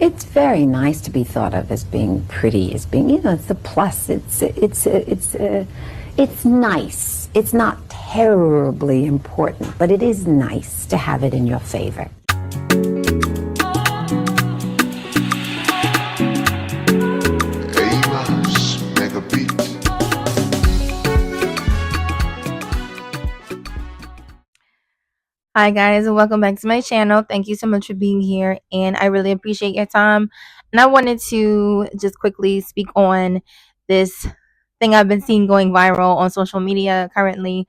It's very nice to be thought of as being pretty, as being, it's a plus. It's nice. It's not terribly important, but it is nice to have it in your favor. Hi guys, and welcome back to my channel. Thank you so much for being here, and I really appreciate your time. And I wanted to just quickly speak on this thing I've been seeing going viral on social media currently,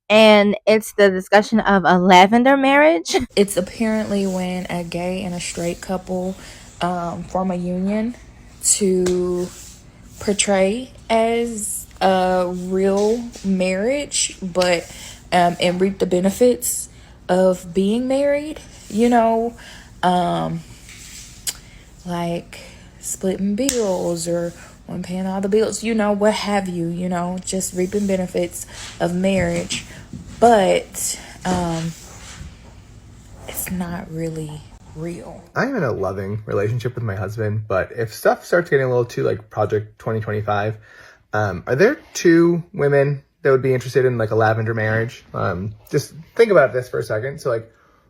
and it's the discussion of a lavender marriage. It's apparently when a gay and a straight couple form a union to portray as a real marriage, but and reap the benefits of being married, like splitting bills or one paying all the bills, what have you, just reaping benefits of marriage. But it's not really real. I'm in a loving relationship with my husband, but if stuff starts getting a little too like Project 2025, are there two women that would be interested in like a lavender marriage? Just think about this for a second. So like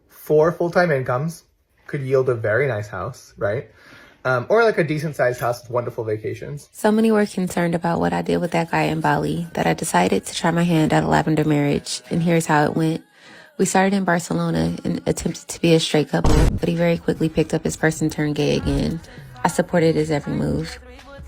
4 full-time incomes could yield a very nice house, right? Or like a decent sized house with wonderful vacations. So many were concerned about what I did with that guy in Bali that I decided to try my hand at a lavender marriage, and here's how it went. We started in Barcelona and attempted to be a straight couple, but he very quickly picked up his purse and turned gay again. I supported his every move.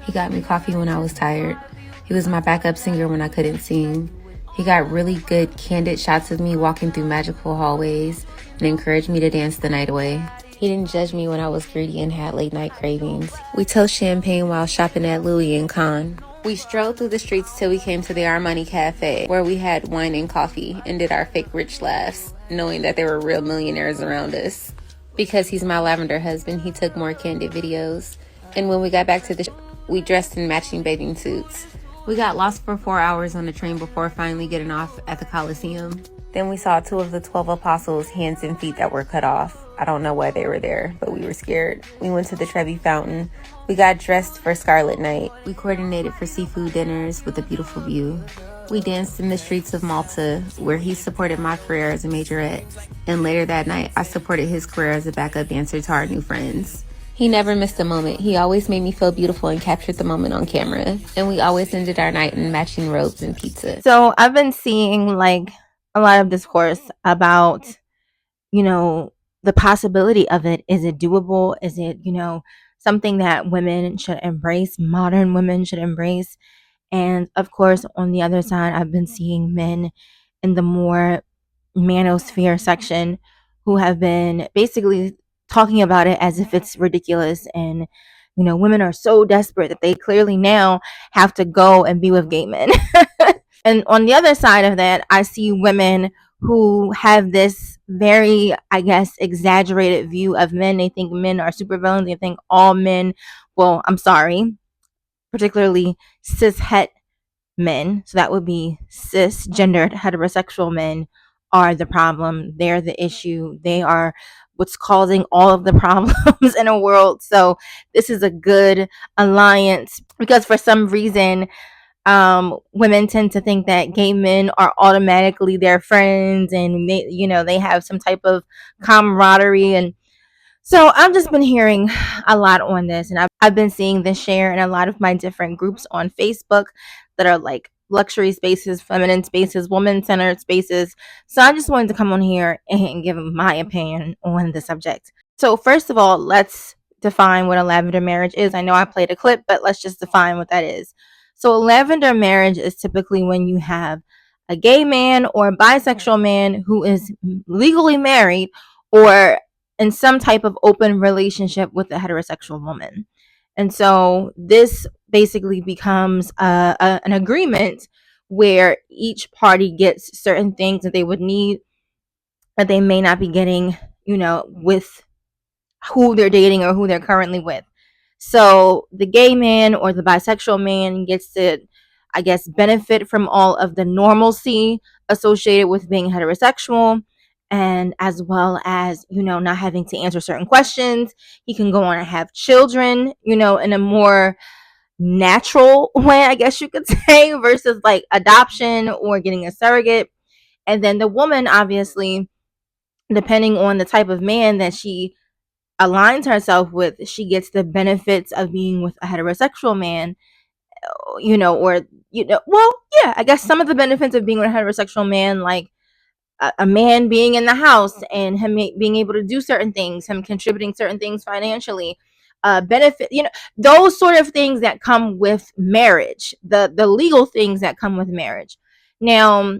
He got me coffee when I was tired. He was my backup singer when I couldn't sing. He got really good, candid shots of me walking through magical hallways and encouraged me to dance the night away. He didn't judge me when I was greedy and had late night cravings. We toast champagne while shopping at Louis and Cannes. We strolled through the streets till we came to the Armani Cafe, where we had wine and coffee and did our fake rich laughs, knowing that there were real millionaires around us. Because he's my lavender husband, he took more candid videos. And when we got back to the we dressed in matching bathing suits. We got lost for 4 hours on the train before finally getting off at the Coliseum. Then we saw 2 of the 12 apostles' hands and feet that were cut off. I don't know why they were there, but we were scared. We went to the Trevi Fountain. We got dressed for Scarlet Night. We coordinated for seafood dinners with a beautiful view. We danced in the streets of Malta, where he supported my career as a majorette. And later that night, I supported his career as a backup dancer to our new friends. He never missed a moment. He always made me feel beautiful and captured the moment on camera. And we always ended our night in matching robes and pizza. So I've been seeing like a lot of discourse about, the possibility of it. Is it doable? Is it, something that women should embrace, modern women should embrace? And of course, on the other side, I've been seeing men in the more manosphere section who have been basically talking about it as if it's ridiculous. And, women are so desperate that they clearly now have to go and be with gay men. And on the other side of that, I see women who have this very, I guess, exaggerated view of men. They think men are supervillains. They think all men, well, I'm sorry, particularly cis-het men, so that would be cisgendered heterosexual men, are the problem. They're the issue. They are what's causing all of the problems in the world. So this is a good alliance because for some reason women tend to think that gay men are automatically their friends, and they have some type of camaraderie. And so I've just been hearing a lot on this, and I've been seeing this share in a lot of my different groups on Facebook that are like luxury spaces, feminine spaces, woman-centered spaces. So I just wanted to come on here and give my opinion on the subject. So first of all, let's define what a lavender marriage is. I know I played a clip, but let's just define what that is. So a lavender marriage is typically when you have a gay man or a bisexual man who is legally married or in some type of open relationship with a heterosexual woman. And so this basically becomes an agreement where each party gets certain things that they would need that they may not be getting, with who they're dating or who they're currently with. So the gay man or the bisexual man gets to, I guess, benefit from all of the normalcy associated with being heterosexual. and as well as, not having to answer certain questions. He can go on and have children, in a more natural way, I guess you could say, versus like adoption or getting a surrogate. And then the woman, obviously, depending on the type of man that she aligns herself with, she gets the benefits of being with a heterosexual man, or, well, yeah, I guess some of the benefits of being with a heterosexual man, like a man being in the house and him being able to do certain things, him contributing certain things financially, benefit, those sort of things that come with marriage, the legal things that come with marriage. Now,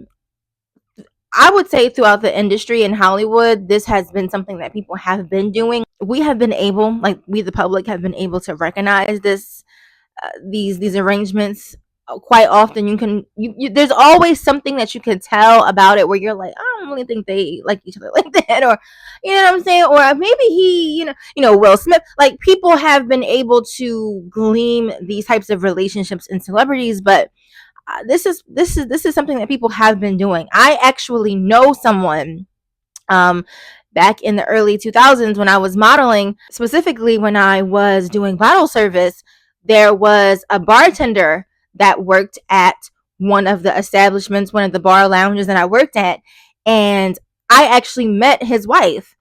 I would say throughout the industry in Hollywood, this has been something that people have been doing. We have been able, like we the public have been able to recognize this, these arrangements. Quite often there's always something that you can tell about it where you're like, I don't really think they like each other like that, or you know what I'm saying, or maybe he, Will Smith. Like, people have been able to glean these types of relationships in celebrities, but this is something that people have been doing. I actually know someone, um back in the early 2000s when I was modeling, specifically when I was doing bottle service. There was a bartender that worked at one of the establishments, one of the bar lounges that I worked at, and I actually met his wife.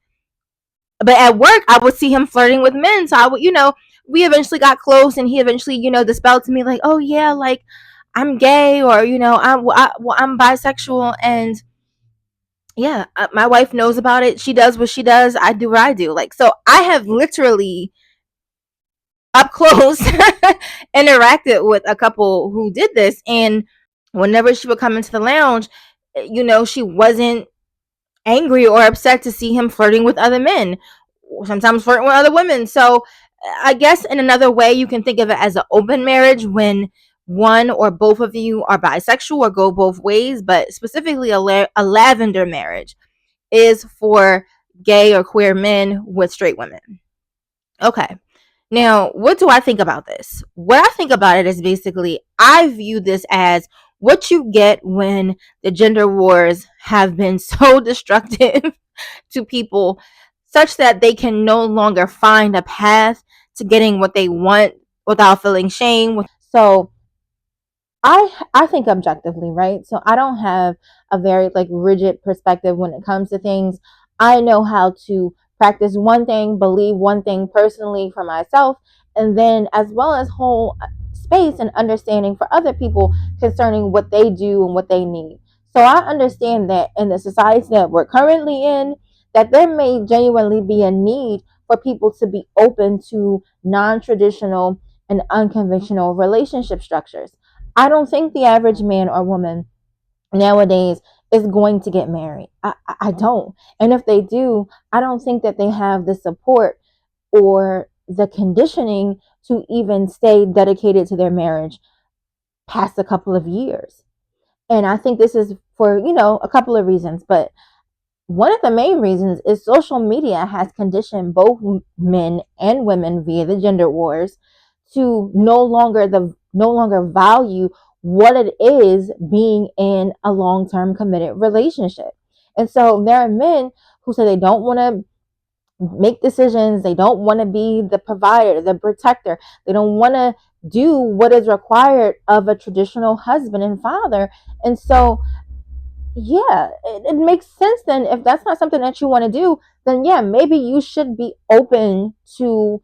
But at work, I would see him flirting with men, so I would, we eventually got close, and he eventually, dispelled to me like, oh yeah, like I'm gay, or I'm bisexual. And yeah, my wife knows about it. She does what she does. I do what I do. Like, so I have literally up close interacted with a couple who did this. And whenever she would come into the lounge, she wasn't angry or upset to see him flirting with other men, or sometimes flirting with other women. So I guess in another way, you can think of it as an open marriage when one or both of you are bisexual or go both ways. But specifically, a lavender marriage is for gay or queer men with straight women. Okay. Now, what do I think about this? What I think about it is basically, I view this as what you get when the gender wars have been so destructive to people, such that they can no longer find a path to getting what they want without feeling shame. So I think objectively, right? So I don't have a very like rigid perspective when it comes to things. I know how to practice one thing, believe one thing personally for myself, and then as well as hold space and understanding for other people concerning what they do and what they need. So I understand that in the society that we're currently in, that there may genuinely be a need for people to be open to non-traditional and unconventional relationship structures. I don't think the average man or woman nowadays is going to get married. I don't. And if they do, I don't think that they have the support or the conditioning to even stay dedicated to their marriage past a couple of years. And I think this is for, a couple of reasons. But one of the main reasons is social media has conditioned both men and women via the gender wars to no longer value what it is being in a long-term committed relationship. And so there are men who say they don't want to make decisions, they don't want to be the provider, the protector, they don't want to do what is required of a traditional husband and father. And so yeah, it makes sense then. If that's not something that you want to do, then yeah, maybe you should be open to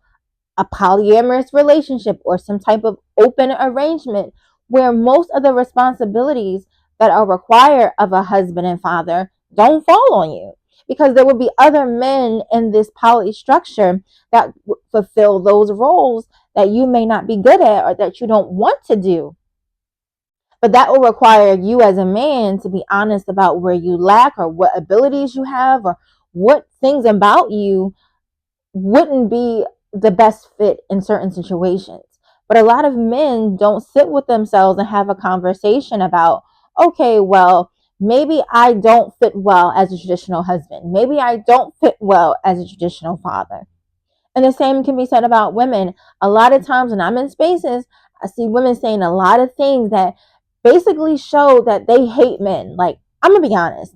a polyamorous relationship or some type of open arrangement where most of the responsibilities that are required of a husband and father don't fall on you, because there will be other men in this poly structure that fulfill those roles that you may not be good at or that you don't want to do. But that will require you as a man to be honest about where you lack or what abilities you have or what things about you wouldn't be the best fit in certain situations. But a lot of men don't sit with themselves and have a conversation about, okay, well, maybe I don't fit well as a traditional husband. Maybe I don't fit well as a traditional father. And the same can be said about women. A lot of times when I'm in spaces, I see women saying a lot of things that basically show that they hate men. Like, I'm going to be honest.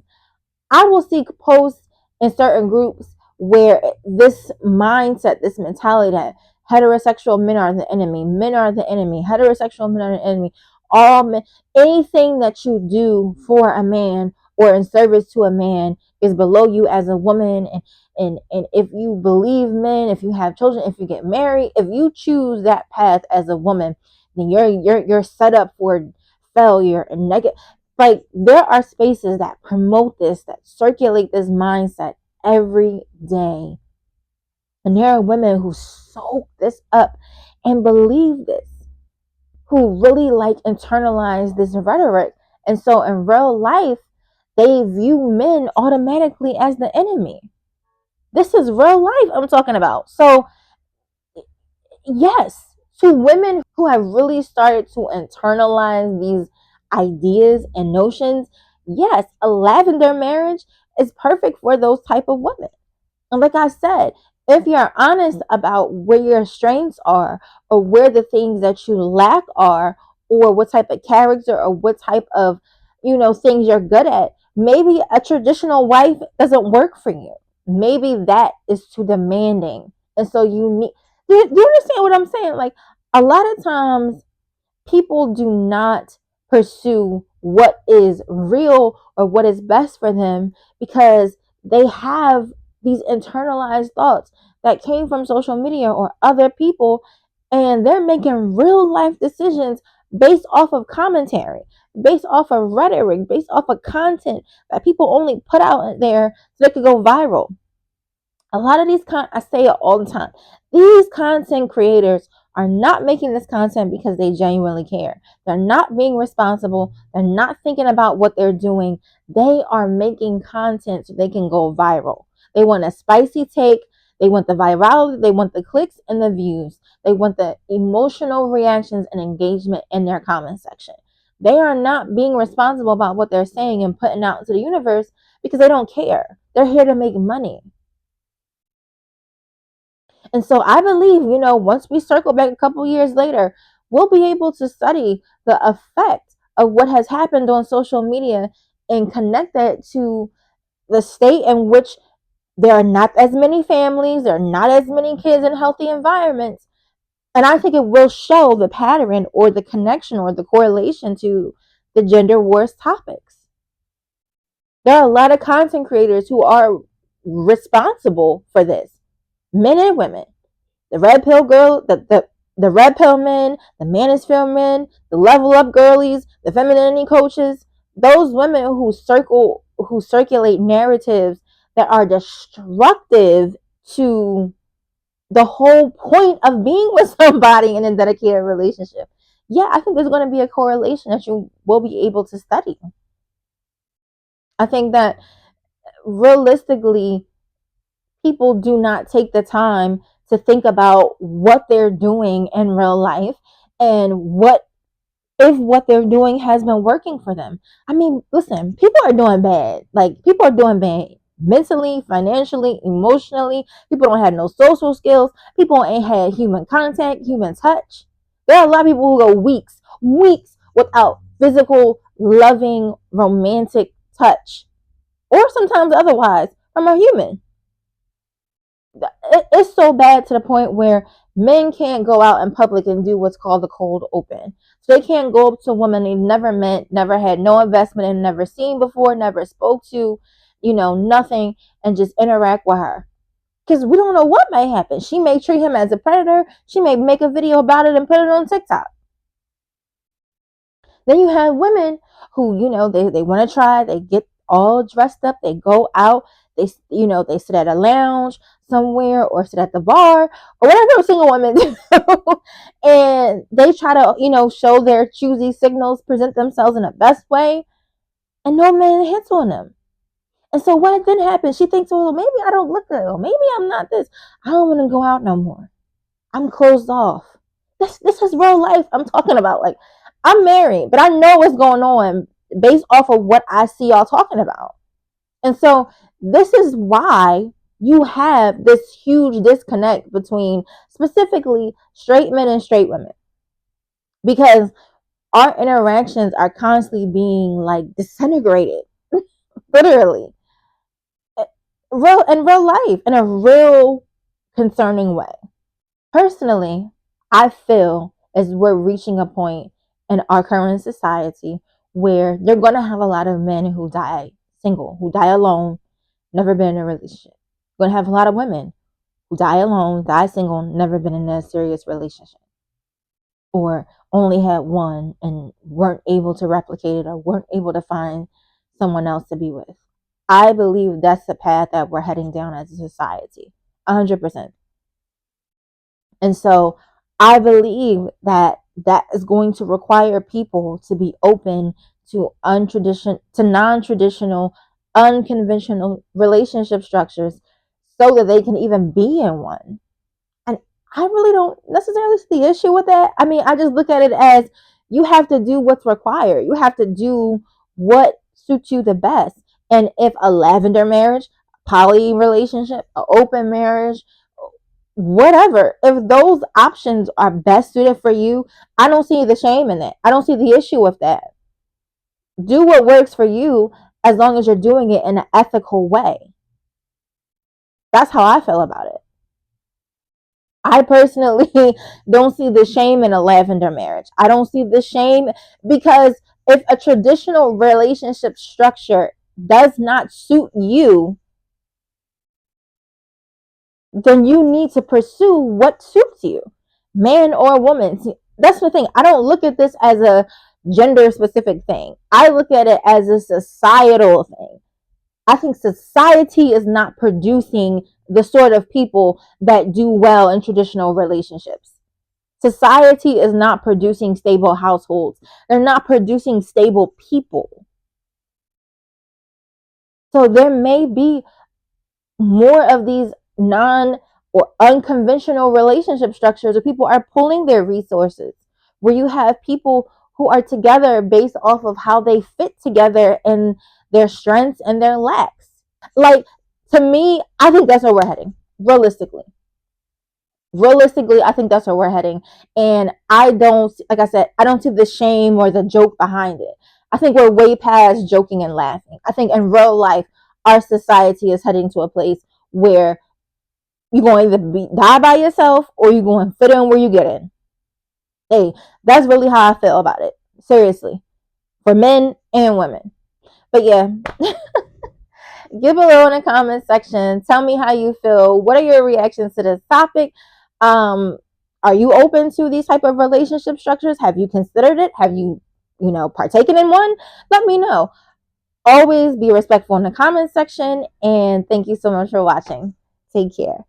I will see posts in certain groups where this mindset, this mentality that heterosexual men are the enemy, men are the enemy, heterosexual men are the enemy, all men, anything that you do for a man or in service to a man is below you as a woman. And if you believe men, if you have children, if you get married, if you choose that path as a woman, then you're set up for failure and negative. Like, there are spaces that promote this, that circulate this mindset every day. And there are women who soak this up and believe this, who really like internalize this rhetoric. And so in real life, they view men automatically as the enemy. This is real life I'm talking about. So, yes, to women who have really started to internalize these ideas and notions, yes, a lavender marriage is perfect for those type of women. And like I said, if you're honest about where your strengths are, or where the things that you lack are, or what type of character or what type of, things you're good at, maybe a traditional wife doesn't work for you. Maybe that is too demanding. And so you need, do you understand what I'm saying? Like, a lot of times people do not pursue what is real or what is best for them because they have these internalized thoughts that came from social media or other people, and they're making real life decisions based off of commentary, based off of rhetoric, based off of content that people only put out there so they could go viral. A lot of these I say it all the time, these content creators are not making this content because they genuinely care. They're not being responsible. They're not thinking about what they're doing. They are making content so they can go viral. They want a spicy take. They want the virality. They want the clicks and the views. They want the emotional reactions and engagement in their comment section. They are not being responsible about what they're saying and putting out into the universe because they don't care. They're here to make money. And so I believe, once we circle back a couple years later, we'll be able to study the effect of what has happened on social media and connect that to the state in which there are not as many families, there are not as many kids in healthy environments. And I think it will show the pattern or the connection or the correlation to the gender wars topics. There are a lot of content creators who are responsible for this, men and women. The red pill girl, the red pill men, the manosphere men, the level up girlies, the femininity coaches, those women who circulate narratives that are destructive to the whole point of being with somebody in a dedicated relationship. Yeah, I think there's going to be a correlation that you will be able to study. I think that realistically, people do not take the time to think about what they're doing in real life and what they're doing has been working for them. I mean, listen, people are doing bad. Like, people are doing bad mentally, financially, emotionally. People don't have no social skills. People ain't had human contact, human touch. There are a lot of people who go weeks without physical, loving, romantic touch, or sometimes otherwise from a human. It's so bad to the point where men can't go out in public and do what's called the cold open. So they can't go up to a woman they've never met, never had no investment in, never seen before, never spoke to, nothing, and just interact with her. Because we don't know what may happen. She may treat him as a predator. She may make a video about it and put it on TikTok. Then you have women who, they want to try, they get all dressed up, they go out, they sit at a lounge somewhere or sit at the bar or whatever single women do. And they try to, show their choosy signals, present themselves in the best way, and no man hits on them. And so what then happens? She thinks, well, maybe I don't look good, or maybe I'm not this. I don't want to go out no more. I'm closed off. This is real life I'm talking about. Like, I'm married, but I know what's going on based off of what I see y'all talking about. And so this is why you have this huge disconnect between specifically straight men and straight women. Because our interactions are constantly being like disintegrated, literally. real life in a real concerning way. Personally, I feel as we're reaching a point in our current society where you're going to have a lot of men who die single, who die alone, never been in a relationship. You're going to have a lot of women who die alone, die single, never been in a serious relationship, or only had one and weren't able to replicate it or weren't able to find someone else to be with. I believe that's the path that we're heading down as a society, 100%. And so I believe that that is going to require people to be open to non-traditional, unconventional relationship structures so that they can even be in one. And I really don't necessarily see the issue with that. I mean, I just look at it as you have to do what's required. You have to do what suits you the best. And if a lavender marriage, poly relationship, an open marriage, whatever, if those options are best suited for you, I don't see the shame in that. I don't see the issue with that. Do what works for you as long as you're doing it in an ethical way. That's how I feel about it. I personally don't see the shame in a lavender marriage. I don't see the shame because if a traditional relationship structure does not suit you, then you need to pursue what suits you, man or woman. See, that's the thing. I don't look at this as a gender specific thing. I look at it as a societal thing. I think society is not producing the sort of people that do well in traditional relationships. Society is not producing stable households. They're not producing stable people. So there may be more of these non or unconventional relationship structures where people are pulling their resources, where you have people who are together based off of how they fit together and their strengths and their lacks. Like, to me, I think that's where we're heading, realistically. Realistically, I think that's where we're heading. And I don't, like I said, I don't see the shame or the joke behind it. I think we're way past joking and laughing. I think in real life, our society is heading to a place where you're going to either die by yourself or you're going to fit in where you get in. Hey, that's really how I feel about it. Seriously. For men and women. But yeah, give below in the comment section. Tell me how you feel. What are your reactions to this topic? Are you open to these type of relationship structures? Have you considered it? Have you, partaken in one? Let me know. Always be respectful in the comment section. And thank you so much for watching. Take care.